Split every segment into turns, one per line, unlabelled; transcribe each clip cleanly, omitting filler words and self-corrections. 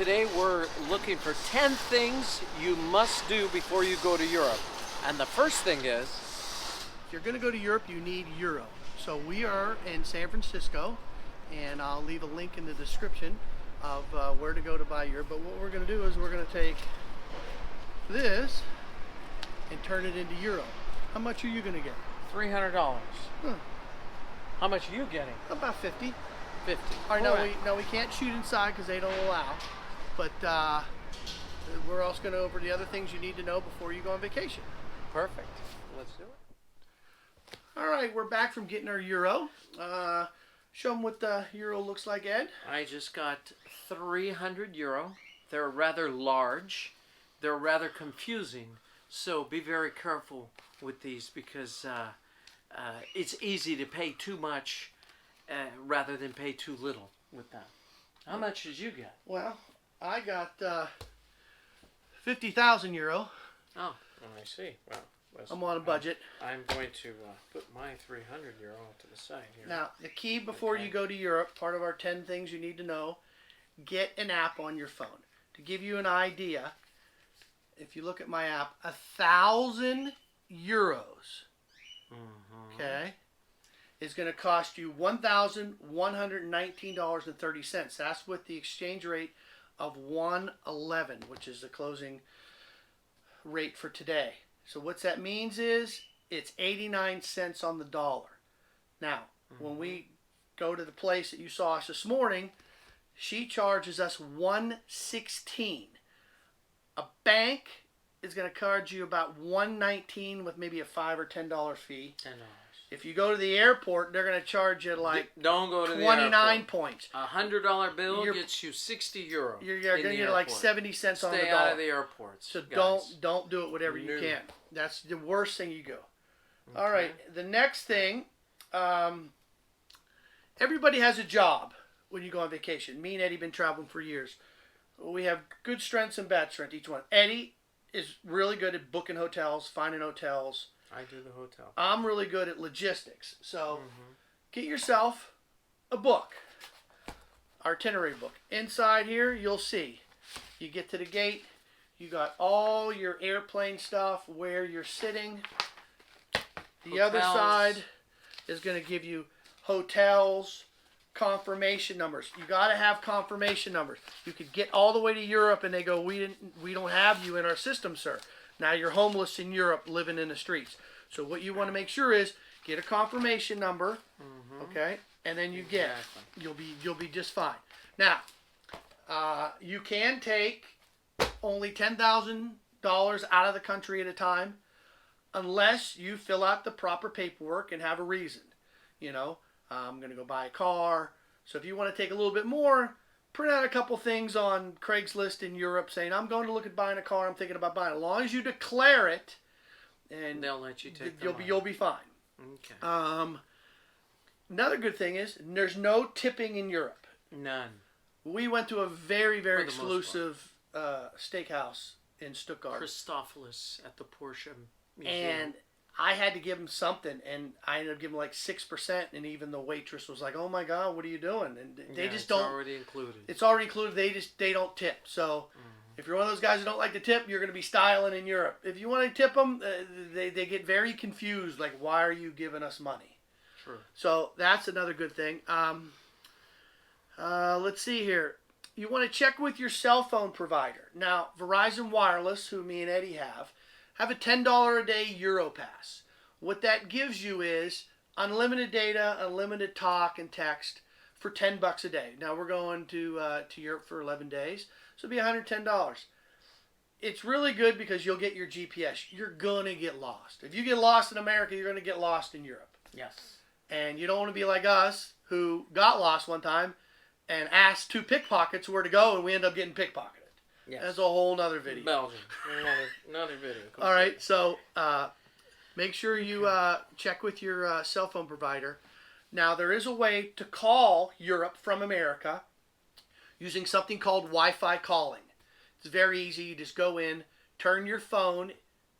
today we're looking for 10 things you must do before you go to Europe. And the first thing is,
if you're going to go to Europe, you need euro. So we are in San Francisco, and I'll leave a link in the description of where to go to buy euro. But what we're going to do is we're going to take this and turn it into euro. How much are you going to get?
$300.
Huh.
How much are you getting?
About 50.
50.
All right, no, we can't shoot inside because they don't allow. But we're also going to go over the other things you need to know before you go on vacation.
Perfect. Let's do it.
All right, we're back from getting our euro. Show them what the euro looks like, Ed.
I just got 300 euro. They're rather large. They're rather confusing. So be very careful with these because it's easy to pay too much rather than pay too little with that. How much did you get?
Well, I got 50,000 euro.
Oh, I see. Well,
I'm on a budget.
I'm going to put my 300 euro to the side here.
Now, the key before you go to Europe, part of our 10 things you need to know, get an app on your phone. To give you an idea, if you look at my app, 1,000 euros, okay, is going to cost you $1,119.30. That's with the exchange rate of 111, which is the closing rate for today. So what that means is it's 89 cents on the dollar. Now, when we go to the place that you saw us this morning, she charges us 116. A bank is going to charge you about 119 with maybe a $5 or $10 fee.
$10.
If you go to the airport, they're going to charge you like
don't go to
29 points.
A $100 bill gets you 60 euro.
You're going to get like 70 cents on the dollar.
Stay out of the airports.
So
guys.
don't do it whatever you can. That's the worst thing you go.
Okay.
All right. The next thing, everybody has a job when you go on vacation. Me and Eddie been traveling for years. We have good strengths and bad strengths, each one. Eddie is really good at booking hotels, finding hotels.
I do the hotel.
I'm really good at logistics. So get yourself a book, itinerary book. Inside here, you'll see. You get to the gate, you got all your airplane stuff, where you're sitting. The other side is going to give you hotels, confirmation numbers. You got to have confirmation numbers. You could get all the way to Europe and they go, we don't have you in our system, sir. Now you're homeless in Europe living in the streets. So what you want to make sure is get a confirmation number, okay? And then you get, you'll be just fine. Now, you can take only $10,000 out of the country at a time unless you fill out the proper paperwork and have a reason. You know, I'm going to go buy a car. So if you want to take a little bit more, print out a couple things on Craigslist in Europe saying, I'm going to look at buying a car, I'm thinking about buying it. As long as you declare it, and
they'll let you take
you'll be fine.
Okay.
Another good thing is there's no tipping in Europe.
None.
We went to a very, very exclusive steakhouse in Stuttgart.
Christophilus at the Porsche Museum.
And I had to give them something, and I ended up giving like 6%, and even the waitress was like, "Oh my God, what are you doing?" And they just don't. It's
already included.
It's already included. They don't tip. So if you're one of those guys who don't like to tip, you're going to be styling in Europe. If you want to tip them, they get very confused. Like, why are you giving us money?
True.
So that's another good thing. Let's see here. You want to check with your cell phone provider. Now, Verizon Wireless, who me and Eddie have a $10 a day Euro Pass. What that gives you is unlimited data, unlimited talk and text for $10 a day. Now we're going to Europe for 11 days, so it'll be $110. It's really good because you'll get your GPS. You're gonna get lost. If you get lost in America, you're gonna get lost in Europe.
Yes.
And you don't want to be like us, who got lost one time and asked two pickpockets where to go, and we end up getting pickpocketed. Yes. That's a whole nother video.
Belgium. Another video.
All right, so make sure you check with your cell phone provider. Now, there is a way to call Europe from America using something called Wi-Fi calling. It's very easy. You just go in, turn your phone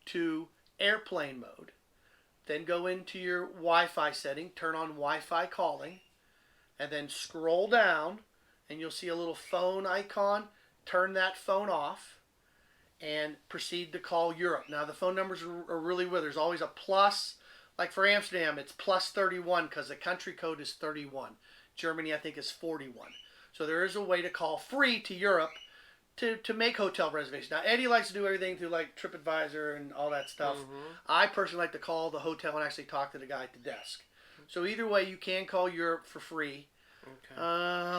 to airplane mode, then go into your Wi-Fi setting, turn on Wi-Fi calling, and then scroll down, and you'll see a little phone icon. turn that phone off and proceed to call Europe. Now the phone numbers are really weird. There's always a plus. Like for Amsterdam, it's plus 31 because the country code is 31. Germany, I think, is 41. So there is a way to call free to Europe to make hotel reservations. Now Eddie likes to do everything through like TripAdvisor and all that stuff. I personally like to call the hotel and actually talk to the guy at the desk. So either way, you can call Europe for free.
Okay.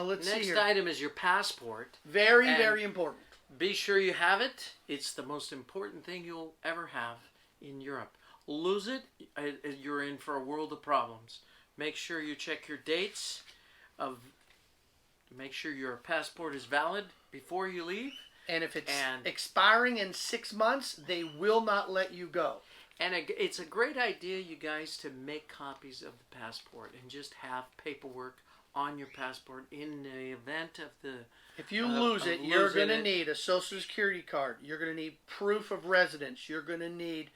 Let's see here.
Next item is your passport.
Very, very important.
Be sure you have it. It's the most important thing you'll ever have in Europe. Lose it, you're in for a world of problems. Make sure you check your dates make sure your passport is valid before you leave.
And if it's expiring in 6 months, they will not let you go.
And it's a great idea, you guys, to make copies of the passport and just have paperwork on your passport in the event of the...
If you lose it, you're going to need a Social Security card. You're going to need proof of residence. You're going to need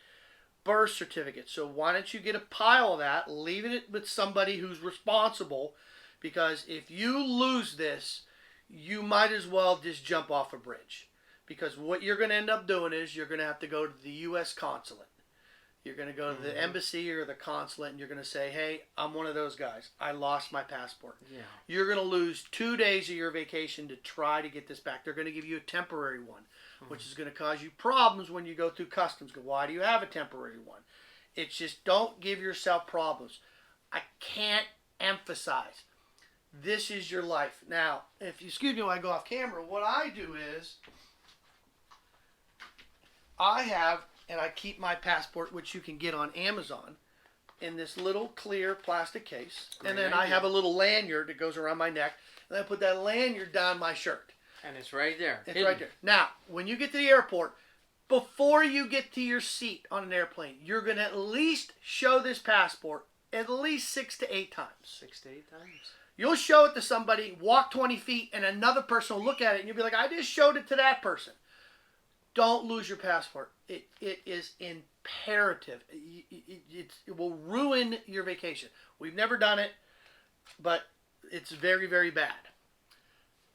birth certificate. So why don't you get a pile of that, leave it with somebody who's responsible, because if you lose this, you might as well just jump off a bridge. Because what you're going to end up doing is you're going to have to go to the U.S. consulate. You're going to go to the embassy or the consulate and you're going to say, hey, I'm one of those guys. I lost my passport.
Yeah.
You're going to lose 2 days of your vacation to try to get this back. They're going to give you a temporary one, which is going to cause you problems when you go through customs. Why do you have a temporary one? It's just don't give yourself problems. I can't emphasize, this is your life. Now, if you excuse me while I go off camera, what I do is and I keep my passport, which you can get on Amazon, in this little clear plastic case.
Great
and then
idea.
I have a little lanyard that goes around my neck. And I put that lanyard down my shirt.
And it's right there.
It's right there. Now, when you get to the airport, before you get to your seat on an airplane, you're going to at least show this passport at least 6 to 8 times.
6 to 8 times.
You'll show it to somebody, walk 20 feet, and another person will look at it, and you'll be like, I just showed it to that person. Don't lose your passport. It is imperative. It will ruin your vacation. We've never done it, but it's very, very bad.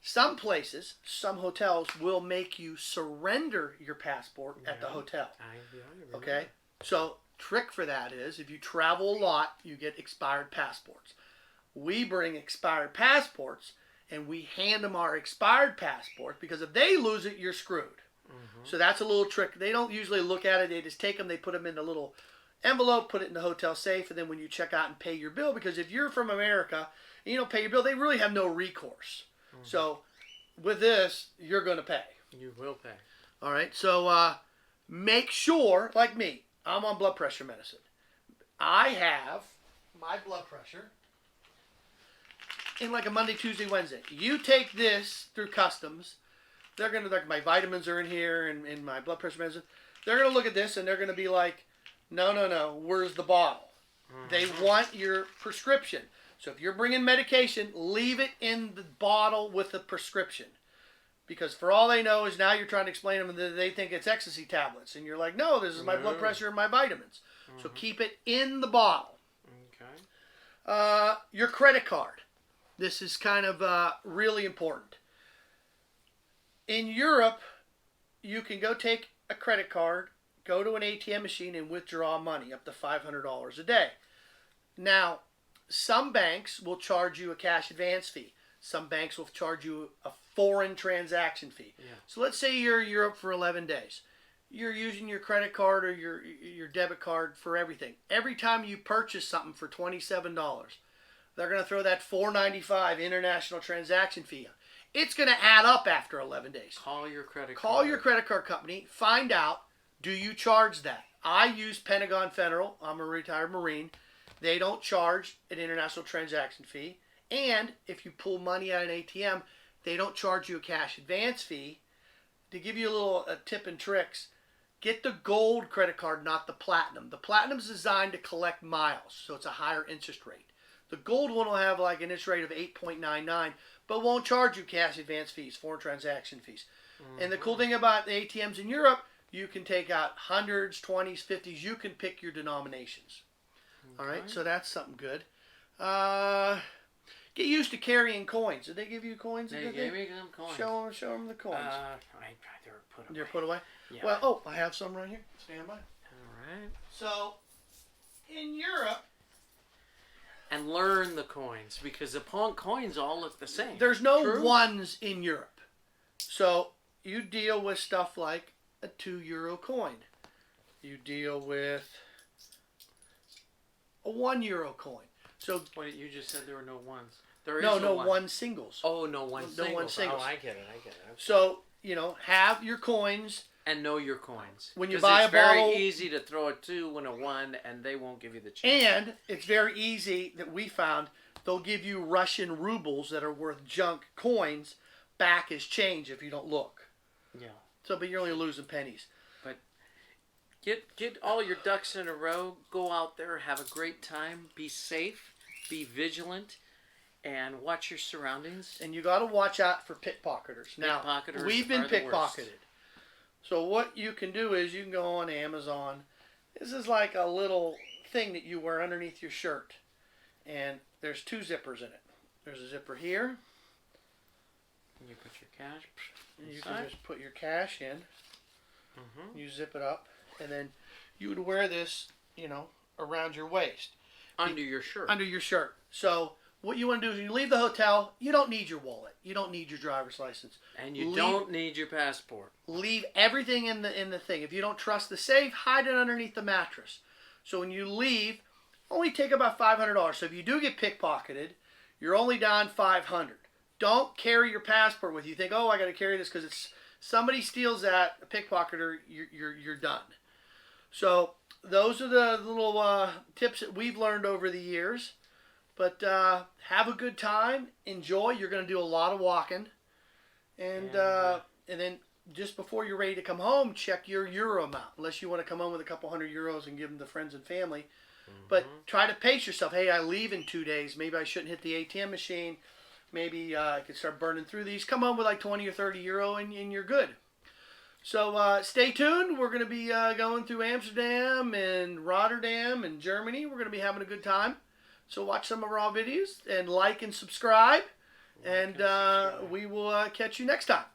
Some places, some hotels will make you surrender your passport at the hotel. Okay? So, trick for that is, if you travel a lot, you get expired passports. We bring expired passports, and we hand them our expired passport, because if they lose it, you're screwed. So that's a little trick. They don't usually look at it. They just take them, they put them in a little envelope, put it in the hotel safe, and then when you check out and pay your bill, because if you're from America and you don't pay your bill, they really have no recourse. So with this, you're going to pay.
You will pay.
All right. So make sure, like me, I'm on blood pressure medicine. I have my blood pressure in like a Monday, Tuesday, Wednesday. You take this through customs. They're going to, like, my vitamins are in here and my blood pressure medicine. They're going to look at this and they're going to be like, no, where's the bottle? They want your prescription. So if you're bringing medication, leave it in the bottle with the prescription. Because for all they know is now you're trying to explain to them that they think it's ecstasy tablets. And you're like, no, this is my blood pressure and my vitamins. So keep it in the bottle. Okay. Your credit card. This is kind of really important. In Europe, you can go take a credit card, go to an ATM machine, and withdraw money up to $500 a day. Now, some banks will charge you a cash advance fee. Some banks will charge you a foreign transaction fee. Yeah. So let's say you're in Europe for 11 days. You're using your credit card or your debit card for everything. Every time you purchase something for $27, they're going to throw that $4.95 international transaction fee on. It's going to add up after 11 days.
Call your credit card.
Call your credit card company. Find out, do you charge that? I use Pentagon Federal. I'm a retired Marine. They don't charge an international transaction fee. And if you pull money out of an ATM, they don't charge you a cash advance fee. To give you a little tip and tricks, get the gold credit card, not the platinum. The platinum is designed to collect miles, so it's a higher interest rate. The gold one will have like an interest rate of 8.99, but won't charge you cash advance fees, foreign transaction fees. And the cool thing about the ATMs in Europe, you can take out hundreds, 20s, 50s. You can pick your denominations. All right, so that's something good. Get used to carrying coins. Did they give you coins?
They gave me some coins.
Show them the coins.
They're put away.
They're put away?
Yeah.
Well, I have some right here. Stand by.
All right.
So, in Europe,
and learn the coins, because the coins all look the same.
there's no
True?
ones in Europe. So, you deal with stuff like a €2 coin. You deal with a €1 coin. So,
Wait, you just said there were no ones. There is
no
one.
one singles.
Oh, no one singles.
one singles.
Oh, I get it. Okay.
So, have your coins.
And know your coins.
When you
'Cause
buy
it's
a bottle,
very easy to throw a 2 and a 1, and they won't give you the change.
and it's very easy that we found they'll give you Russian rubles that are worth junk coins back as change if you don't look.
Yeah.
So, but you're only losing pennies.
But get all your ducks in a row. Go out there, have a great time. Be safe. Be vigilant. And watch your surroundings.
And you got to watch out for pickpocketers. Now,
Pickpocketers
we've been
are the worst.
pickpocketed. So what you can do is you can go on Amazon. This is like a little thing that you wear underneath your shirt. And there's 2 zippers in it. There's a zipper here.
And you put your cash
And you
inside.
can just put your cash in.
Mm-hmm.
You zip it up. And then you would wear this, around your waist.
Under your shirt.
Under your shirt. So what you want to do is when you leave the hotel, you don't need your wallet. You don't need your driver's license.
And you don't need your passport.
Leave everything in the thing. If you don't trust the safe, hide it underneath the mattress. So when you leave, only take about $500. So if you do get pickpocketed, you're only down $500. Don't carry your passport with you. Think, I got to carry this because it's somebody steals that, a pickpocketer, you're done. So those are the little tips that we've learned over the years. But have a good time. Enjoy. You're going to do a lot of walking. And then just before you're ready to come home, check your euro amount. Unless you want to come home with a couple €100 and give them to friends and family.
Mm-hmm.
But try to pace yourself. Hey, I leave in 2 days. Maybe I shouldn't hit the ATM machine. Maybe I could start burning through these. Come home with like 20 or 30 euro and you're good. So stay tuned. We're going to be going through Amsterdam and Rotterdam and Germany. We're going to be having a good time. So watch some of our videos and like and subscribe. And we will catch you next time.